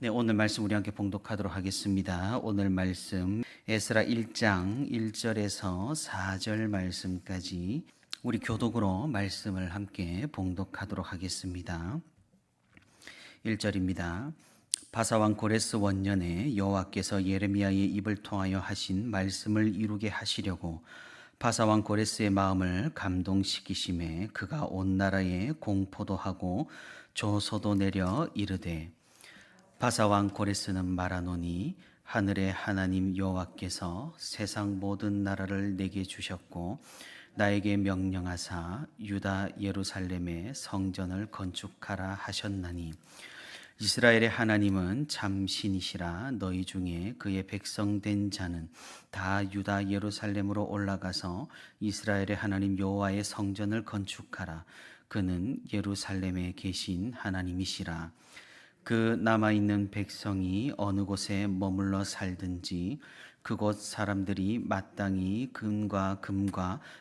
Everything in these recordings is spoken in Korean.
네, 오늘 말씀 우리 함께 봉독하도록 하겠습니다. 오늘 말씀 에스라 1장 1절에서 4절 말씀까지 우리 교독으로 말씀을 함께 봉독하도록 하겠습니다. 1절입니다. 바사왕 고레스 원년에 여호와께서 예레미야의 입을 통하여 하신 말씀을 이루게 하시려고 바사왕 고레스의 마음을 감동시키심에 그가 온 나라에 공포도 하고 조소도 내려 이르되 바사왕 고레스는 말하노니 하늘의 하나님 여호와께서 세상 모든 나라를 내게 주셨고 나에게 명령하사 유다 예루살렘에 성전을 건축하라 하셨나니 이스라엘의 하나님은 참 신이시라. 너희 중에 그의 백성 된 자는 다 유다 예루살렘으로 올라가서 이스라엘의 하나님 여호와의 성전을 건축하라. 그는 예루살렘에 계신 하나님이시라. 그 남아있는 백성이 어느 곳에 머물러 살든지 그곳 사람들이 마땅히 금과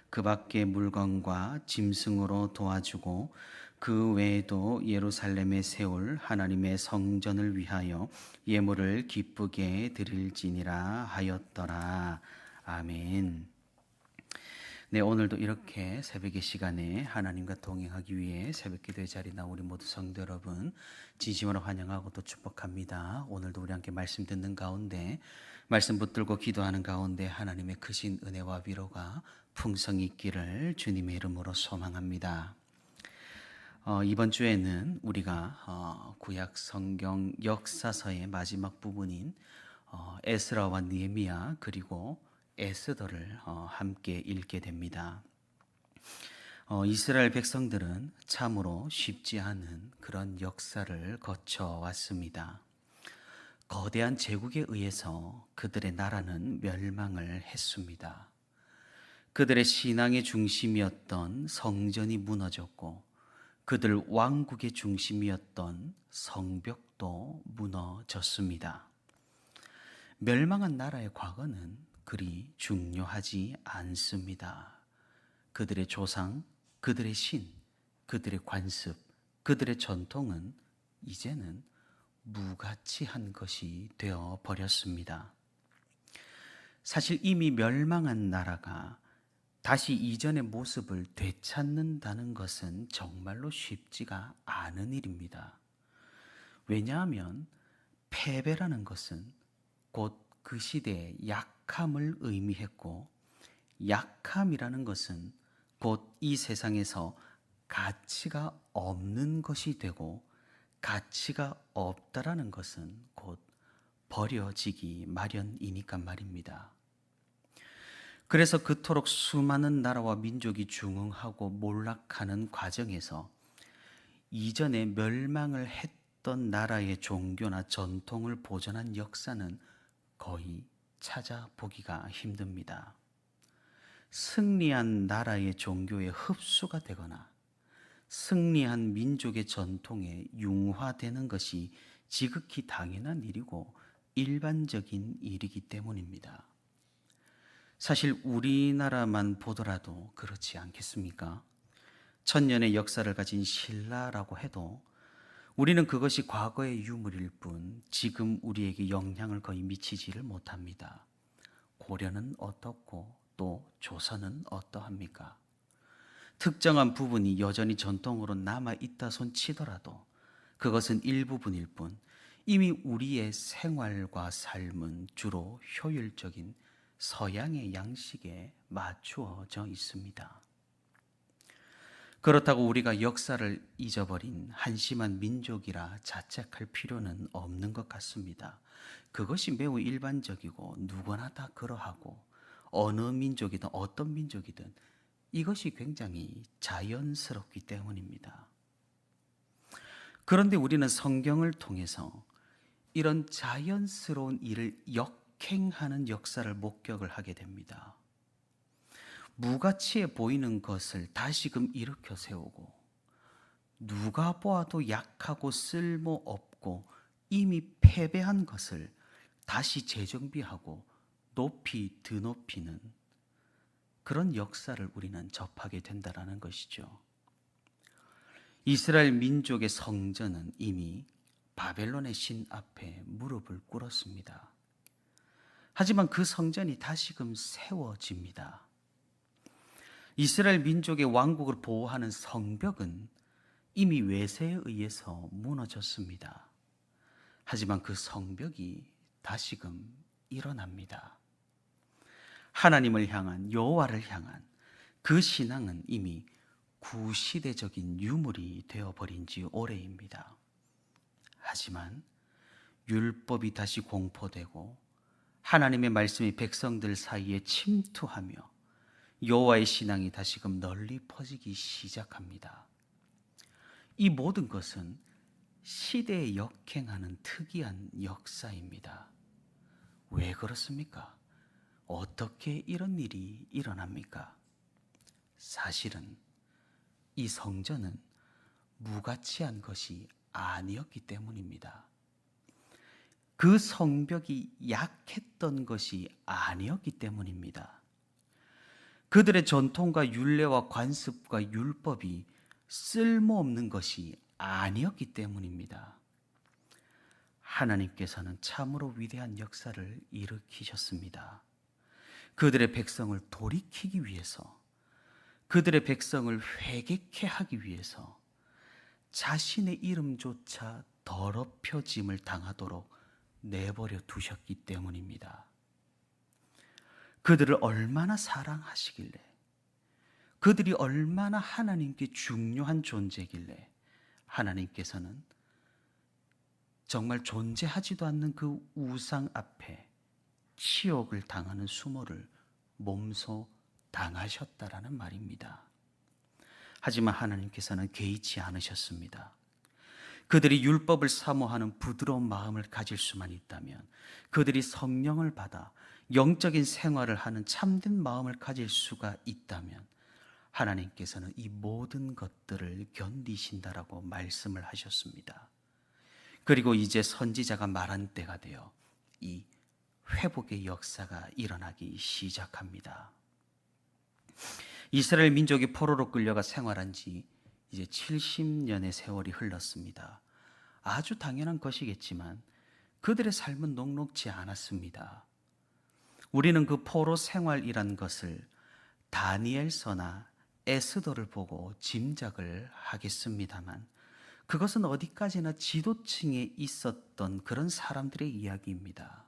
그 밖의 물건과 짐승으로 도와주고 그 외에도 예루살렘에 세울 하나님의 성전을 위하여 예물을 기쁘게 드릴지니라 하였더라. 아멘. 네, 오늘도 이렇게 새벽의 시간에 하나님과 동행하기 위해 새벽 기도의 자리에 나온 우리 모두 성도 여러분 진심으로 환영하고 또 축복합니다. 오늘도 우리 함께 말씀 듣는 가운데 말씀 붙들고 기도하는 가운데 하나님의 크신 은혜와 위로가 풍성히 있기를 주님의 이름으로 소망합니다. 이번 주에는 우리가 구약 성경 역사서의 마지막 부분인 에스라와 느헤미야 그리고 에스더를 함께 읽게 됩니다. 이스라엘 백성들은 참으로 쉽지 않은 그런 역사를 거쳐왔습니다. 거대한 제국에 의해서 그들의 나라는 멸망을 했습니다. 그들의 신앙의 중심이었던 성전이 무너졌고 그들 왕국의 중심이었던 성벽도 무너졌습니다. 멸망한 나라의 과거는 그리 중요하지 않습니다. 그들의 조상, 그들의 신, 그들의 관습, 그들의 전통은 이제는 무가치한 것이 되어 버렸습니다. 사실 이미 멸망한 나라가 다시 이전의 모습을 되찾는다는 것은 정말로 쉽지가 않은 일입니다. 왜냐하면 패배라는 것은 곧 그 시대의 약함을 의미했고 약함이라는 것은 곧 이 세상에서 가치가 없는 것이 되고 가치가 없다라는 것은 곧 버려지기 마련이니까 말입니다. 그래서 그토록 수많은 나라와 민족이 중흥하고 몰락하는 과정에서 이전에 멸망을 했던 나라의 종교나 전통을 보존한 역사는 거의 찾아보기가 힘듭니다. 승리한 나라의 종교에 흡수가 되거나 승리한 민족의 전통에 융화되는 것이 지극히 당연한 일이고 일반적인 일이기 때문입니다. 사실 우리나라만 보더라도 그렇지 않겠습니까? 천년의 역사를 가진 신라라고 해도 우리는 그것이 과거의 유물일 뿐 지금 우리에게 영향을 거의 미치지를 못합니다. 고려는 어떻고 또 조선은 어떠합니까? 특정한 부분이 여전히 전통으로 남아있다 손 치더라도 그것은 일부분일 뿐 이미 우리의 생활과 삶은 주로 효율적인 서양의 양식에 맞추어져 있습니다. 그렇다고 우리가 역사를 잊어버린 한심한 민족이라 자책할 필요는 없는 것 같습니다. 그것이 매우 일반적이고 누구나 다 그러하고 어느 민족이든 어떤 민족이든 이것이 굉장히 자연스럽기 때문입니다. 그런데 우리는 성경을 통해서 이런 자연스러운 일을 역행하는 역사를 목격을 하게 됩니다. 무가치해 보이는 것을 다시금 일으켜 세우고 누가 보아도 약하고 쓸모없고 이미 패배한 것을 다시 재정비하고 높이 드높이는 그런 역사를 우리는 접하게 된다는 것이죠. 이스라엘 민족의 성전은 이미 바벨론의 신 앞에 무릎을 꿇었습니다. 하지만 그 성전이 다시금 세워집니다. 이스라엘 민족의 왕국을 보호하는 성벽은 이미 외세에 의해서 무너졌습니다. 하지만 그 성벽이 다시금 일어납니다. 하나님을 향한, 여호와를 향한 그 신앙은 이미 구시대적인 유물이 되어버린 지 오래입니다. 하지만 율법이 다시 공포되고 하나님의 말씀이 백성들 사이에 침투하며 여호와의 신앙이 다시금 널리 퍼지기 시작합니다. 이 모든 것은 시대에 역행하는 특이한 역사입니다. 왜 그렇습니까? 어떻게 이런 일이 일어납니까? 사실은 이 성전은 무가치한 것이 아니었기 때문입니다. 그 성벽이 약했던 것이 아니었기 때문입니다. 그들의 전통과 율례와 관습과 율법이 쓸모없는 것이 아니었기 때문입니다. 하나님께서는 참으로 위대한 역사를 일으키셨습니다. 그들의 백성을 돌이키기 위해서, 그들의 백성을 회개케 하기 위해서 자신의 이름조차 더럽혀짐을 당하도록 내버려 두셨기 때문입니다. 그들을 얼마나 사랑하시길래, 그들이 얼마나 하나님께 중요한 존재길래 하나님께서는 정말 존재하지도 않는 그 우상 앞에 치욕을 당하는 수모를 몸소 당하셨다라는 말입니다. 하지만 하나님께서는 개의치 않으셨습니다. 그들이 율법을 사모하는 부드러운 마음을 가질 수만 있다면, 그들이 성령을 받아 영적인 생활을 하는 참된 마음을 가질 수가 있다면 하나님께서는 이 모든 것들을 견디신다라고 말씀을 하셨습니다. 그리고 이제 선지자가 말한 때가 되어 이 회복의 역사가 일어나기 시작합니다. 이스라엘 민족이 포로로 끌려가 생활한 지 이제 70년의 세월이 흘렀습니다. 아주 당연한 것이겠지만 그들의 삶은 녹록지 않았습니다. 우리는 그 포로 생활이란 것을 다니엘서나 에스더를 보고 짐작을 하겠습니다만, 그것은 어디까지나 지도층에 있었던 그런 사람들의 이야기입니다.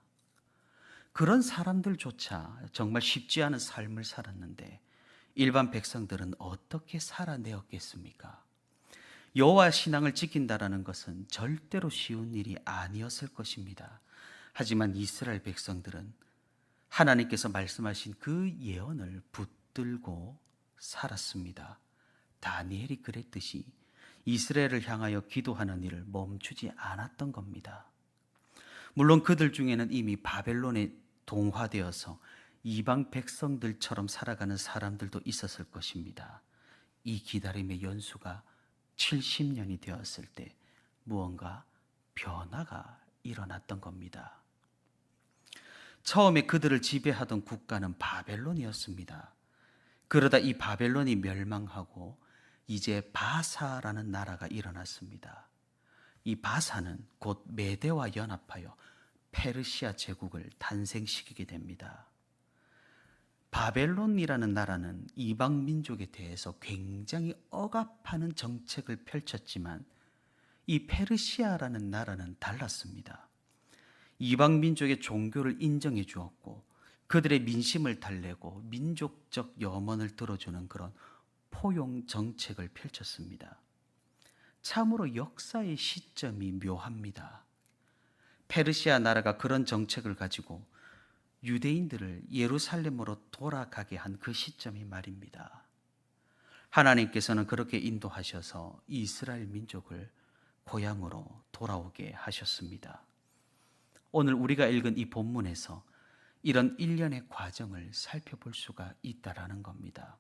그런 사람들조차 정말 쉽지 않은 삶을 살았는데 일반 백성들은 어떻게 살아내었겠습니까? 여호와 신앙을 지킨다라는 것은 절대로 쉬운 일이 아니었을 것입니다. 하지만 이스라엘 백성들은 하나님께서 말씀하신 그 예언을 붙들고 살았습니다. 다니엘이 그랬듯이 이스라엘을 향하여 기도하는 일을 멈추지 않았던 겁니다. 물론 그들 중에는 이미 바벨론에 동화되어서 이방 백성들처럼 살아가는 사람들도 있었을 것입니다. 이 기다림의 연수가 70년이 되었을 때 무언가 변화가 일어났던 겁니다. 처음에 그들을 지배하던 국가는 바벨론이었습니다. 그러다 이 바벨론이 멸망하고 이제 바사라는 나라가 일어났습니다. 이 바사는 곧 메대와 연합하여 페르시아 제국을 탄생시키게 됩니다. 바벨론이라는 나라는 이방 민족에 대해서 굉장히 억압하는 정책을 펼쳤지만 이 페르시아라는 나라는 달랐습니다. 이방 민족의 종교를 인정해 주었고 그들의 민심을 달래고 민족적 염원을 들어주는 그런 포용 정책을 펼쳤습니다. 참으로 역사의 시점이 묘합니다. 페르시아 나라가 그런 정책을 가지고 유대인들을 예루살렘으로 돌아가게 한 그 시점이 말입니다. 하나님께서는 그렇게 인도하셔서 이스라엘 민족을 고향으로 돌아오게 하셨습니다. 오늘 우리가 읽은 이 본문에서 이런 일련의 과정을 살펴볼 수가 있다라는 겁니다.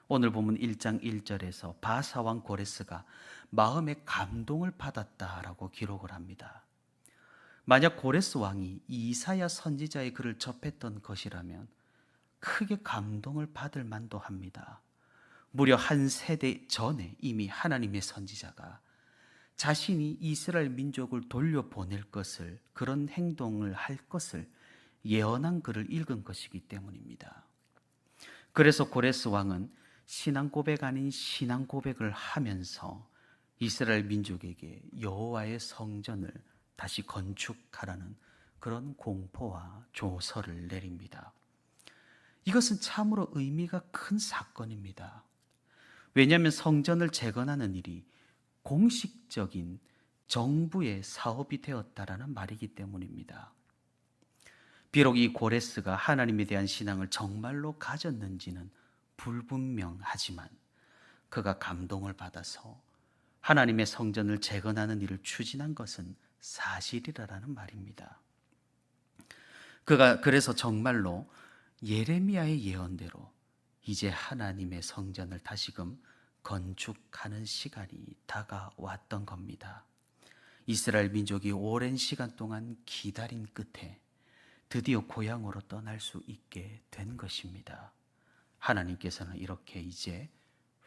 오늘 본문 1장 1절에서 바사왕 고레스가 마음의 감동을 받았다라고 기록을 합니다. 만약 고레스 왕이 이사야 선지자의 글을 접했던 것이라면 크게 감동을 받을 만도 합니다. 무려 한 세대 전에 이미 하나님의 선지자가 자신이 이스라엘 민족을 돌려보낼 것을, 그런 행동을 할 것을 예언한 글을 읽은 것이기 때문입니다. 그래서 고레스 왕은 신앙 고백 아닌 신앙 고백을 하면서 이스라엘 민족에게 여호와의 성전을 다시 건축하라는 그런 공포와 조서를 내립니다. 이것은 참으로 의미가 큰 사건입니다. 왜냐하면 성전을 재건하는 일이 공식적인 정부의 사업이 되었다라는 말이기 때문입니다. 비록 이 고레스가 하나님에 대한 신앙을 정말로 가졌는지는 불분명하지만 그가 감동을 받아서 하나님의 성전을 재건하는 일을 추진한 것은 사실이라는 말입니다. 그가 그래서 정말로 예레미야의 예언대로 이제 하나님의 성전을 다시금 건축하는 시간이 다가왔던 겁니다. 이스라엘 민족이 오랜 시간 동안 기다린 끝에 드디어 고향으로 떠날 수 있게 된 것입니다. 하나님께서는 이렇게 이제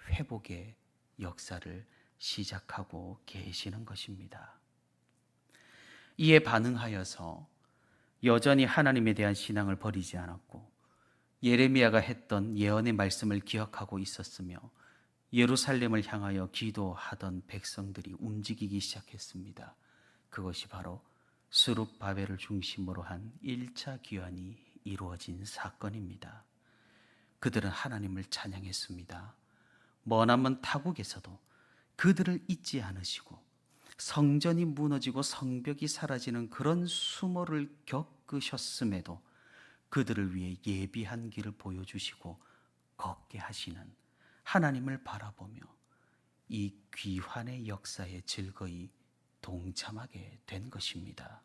회복의 역사를 시작하고 계시는 것입니다. 이에 반응하여서 여전히 하나님에 대한 신앙을 버리지 않았고 예레미야가 했던 예언의 말씀을 기억하고 있었으며 예루살렘을 향하여 기도하던 백성들이 움직이기 시작했습니다. 그것이 바로 스룹바벨을 중심으로 한 1차 귀환이 이루어진 사건입니다. 그들은 하나님을 찬양했습니다. 머나먼 타국에서도 그들을 잊지 않으시고 성전이 무너지고 성벽이 사라지는 그런 수모를 겪으셨음에도 그들을 위해 예비한 길을 보여주시고 걷게 하시는 하나님을 바라보며 이 귀환의 역사에 즐거이 동참하게 된 것입니다.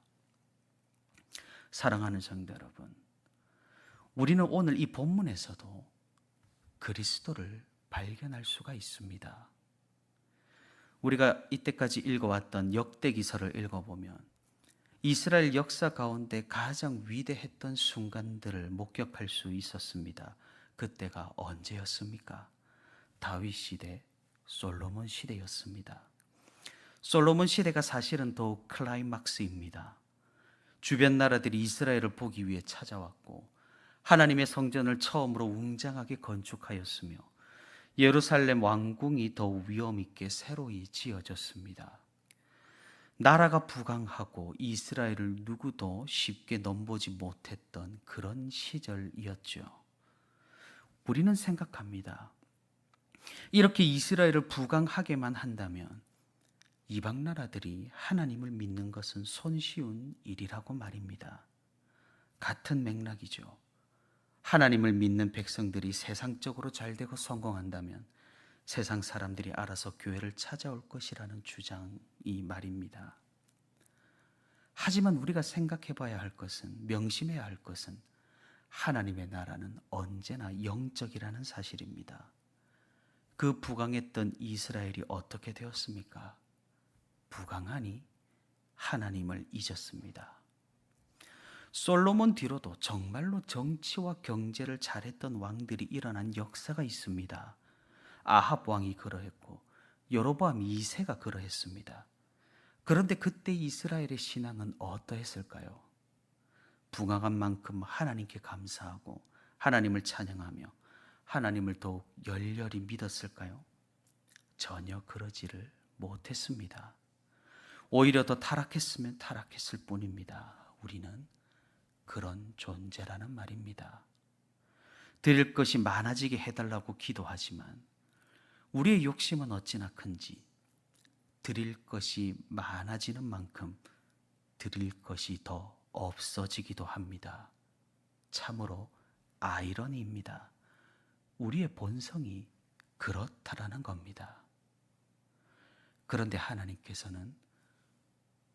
사랑하는 성도 여러분, 우리는 오늘 이 본문에서도 그리스도를 발견할 수가 있습니다. 우리가 이때까지 읽어왔던 역대기서를 읽어보면 이스라엘 역사 가운데 가장 위대했던 순간들을 목격할 수 있었습니다. 그때가 언제였습니까? 다윗 시대, 솔로몬 시대였습니다. 솔로몬 시대가 사실은 더욱 클라이막스입니다. 주변 나라들이 이스라엘을 보기 위해 찾아왔고 하나님의 성전을 처음으로 웅장하게 건축하였으며 예루살렘 왕궁이 더욱 위엄 있게 새로이 지어졌습니다. 나라가 부강하고 이스라엘을 누구도 쉽게 넘보지 못했던 그런 시절이었죠. 우리는 생각합니다. 이렇게 이스라엘을 부강하게만 한다면 이방 나라들이 하나님을 믿는 것은 손쉬운 일이라고 말입니다. 같은 맥락이죠. 하나님을 믿는 백성들이 세상적으로 잘되고 성공한다면 세상 사람들이 알아서 교회를 찾아올 것이라는 주장이 말입니다. 하지만 우리가 생각해 봐야 할 것은, 명심해야 할 것은 하나님의 나라는 언제나 영적이라는 사실입니다. 그 부강했던 이스라엘이 어떻게 되었습니까? 부강하니 하나님을 잊었습니다. 솔로몬 뒤로도 정말로 정치와 경제를 잘했던 왕들이 일어난 역사가 있습니다. 아합 왕이 그러했고 여로보암 2세가 그러했습니다. 그런데 그때 이스라엘의 신앙은 어떠했을까요? 부강한 만큼 하나님께 감사하고 하나님을 찬양하며 하나님을 더욱 열렬히 믿었을까요? 전혀 그러지를 못했습니다. 오히려 더 타락했으면 타락했을 뿐입니다. 우리는 그런 존재라는 말입니다. 드릴 것이 많아지게 해달라고 기도하지만 우리의 욕심은 어찌나 큰지 드릴 것이 많아지는 만큼 드릴 것이 더 없어지기도 합니다. 참으로 아이러니입니다. 우리의 본성이 그렇다라는 겁니다. 그런데 하나님께서는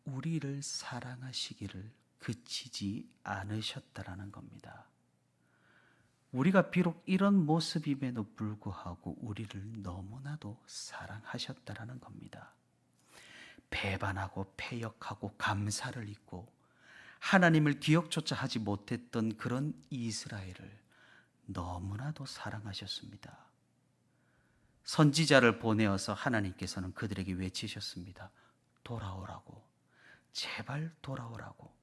우리를 사랑하시기를 그치지 않으셨다라는 겁니다. 우리가 비록 이런 모습임에도 불구하고 우리를 너무나도 사랑하셨다라는 겁니다. 배반하고 패역하고 감사를 잊고 하나님을 기억조차 하지 못했던 그런 이스라엘을 너무나도 사랑하셨습니다. 선지자를 보내어서 하나님께서는 그들에게 외치셨습니다. 돌아오라고, 제발 돌아오라고.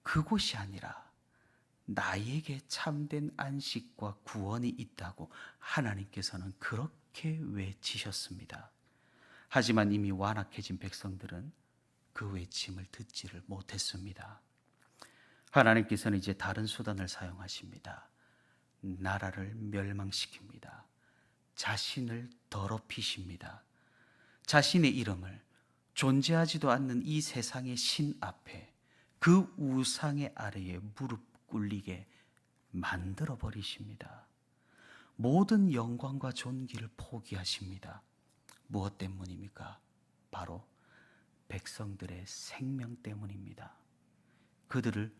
그곳이 아니라 나에게 참된 안식과 구원이 있다고 하나님께서는 그렇게 외치셨습니다. 하지만 이미 완악해진 백성들은 그 외침을 듣지를 못했습니다. 하나님께서는 이제 다른 수단을 사용하십니다. 나라를 멸망시킵니다. 자신을 더럽히십니다. 자신의 이름을 존재하지도 않는 이 세상의 신 앞에, 그 우상의 아래에 무릎 꿇리게 만들어 버리십니다. 모든 영광과 존귀를 포기하십니다. 무엇 때문입니까? 바로 백성들의 생명 때문입니다. 그들을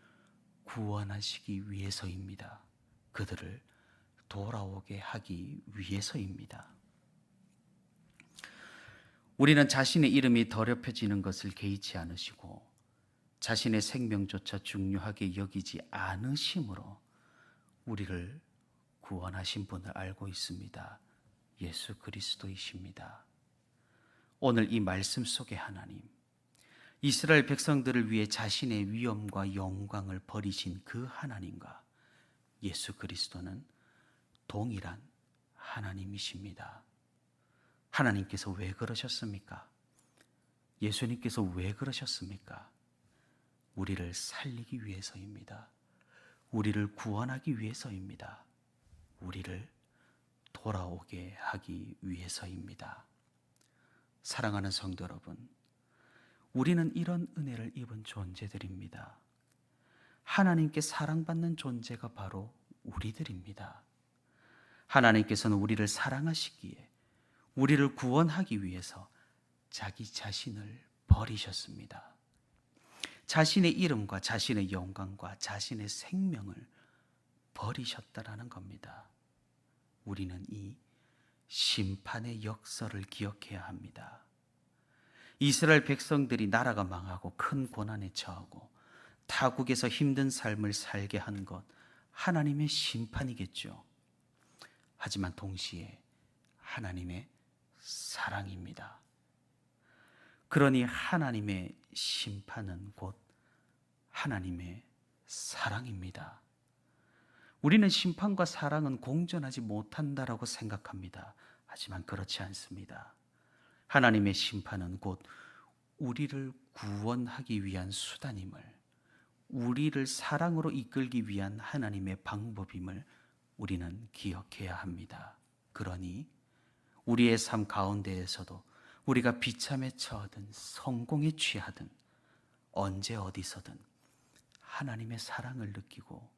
구원하시기 위해서입니다. 그들을 돌아오게 하기 위해서입니다. 우리는 자신의 이름이 더럽혀지는 것을 개의치 않으시고 자신의 생명조차 중요하게 여기지 않으심으로 우리를 구원하신 분을 알고 있습니다. 예수 그리스도이십니다. 오늘 이 말씀 속에 하나님, 이스라엘 백성들을 위해 자신의 위엄과 영광을 버리신 그 하나님과 예수 그리스도는 동일한 하나님이십니다. 하나님께서 왜 그러셨습니까? 예수님께서 왜 그러셨습니까? 우리를 살리기 위해서입니다. 우리를 구원하기 위해서입니다. 우리를 돌아오게 하기 위해서입니다. 사랑하는 성도 여러분, 우리는 이런 은혜를 입은 존재들입니다. 하나님께 사랑받는 존재가 바로 우리들입니다. 하나님께서는 우리를 사랑하시기에, 우리를 구원하기 위해서 자기 자신을 버리셨습니다. 자신의 이름과 자신의 영광과 자신의 생명을 버리셨다라는 겁니다. 우리는 이 심판의 역사를 기억해야 합니다. 이스라엘 백성들이 나라가 망하고 큰 고난에 처하고 타국에서 힘든 삶을 살게 한 것, 하나님의 심판이겠죠. 하지만 동시에 하나님의 사랑입니다. 그러니 하나님의 심판은 곧 하나님의 사랑입니다. 우리는 심판과 사랑은 공존하지 못한다라고 생각합니다. 하지만 그렇지 않습니다. 하나님의 심판은 곧 우리를 구원하기 위한 수단임을, 우리를 사랑으로 이끌기 위한 하나님의 방법임을 우리는 기억해야 합니다. 그러니 우리의 삶 가운데에서도 우리가 비참에 처하든 성공에 취하든 언제 어디서든 하나님의 사랑을 느끼고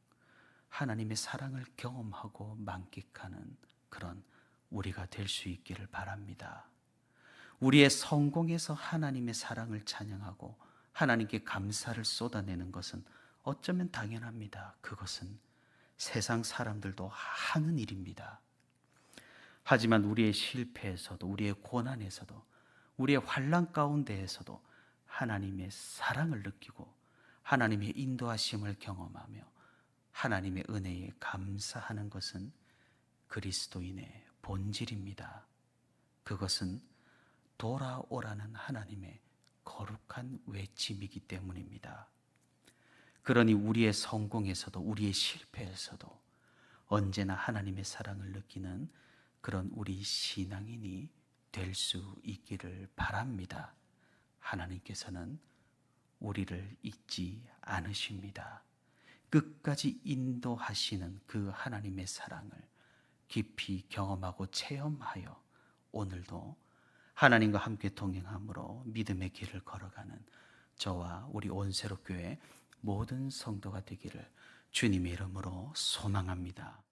하나님의 사랑을 경험하고 만끽하는 그런 우리가 될 수 있기를 바랍니다. 우리의 성공에서 하나님의 사랑을 찬양하고 하나님께 감사를 쏟아내는 것은 어쩌면 당연합니다. 그것은 세상 사람들도 하는 일입니다. 하지만 우리의 실패에서도, 우리의 고난에서도, 우리의 환난 가운데에서도 하나님의 사랑을 느끼고 하나님의 인도하심을 경험하며 하나님의 은혜에 감사하는 것은 그리스도인의 본질입니다. 그것은 돌아오라는 하나님의 거룩한 외침이기 때문입니다. 그러니 우리의 성공에서도 우리의 실패에서도 언제나 하나님의 사랑을 느끼는 그런 우리 신앙인이 될 수 있기를 바랍니다. 하나님께서는 우리를 잊지 않으십니다. 끝까지 인도하시는 그 하나님의 사랑을 깊이 경험하고 체험하여 오늘도 하나님과 함께 동행함으로 믿음의 길을 걸어가는 저와 우리 온세로교회 모든 성도가 되기를 주님의 이름으로 소망합니다.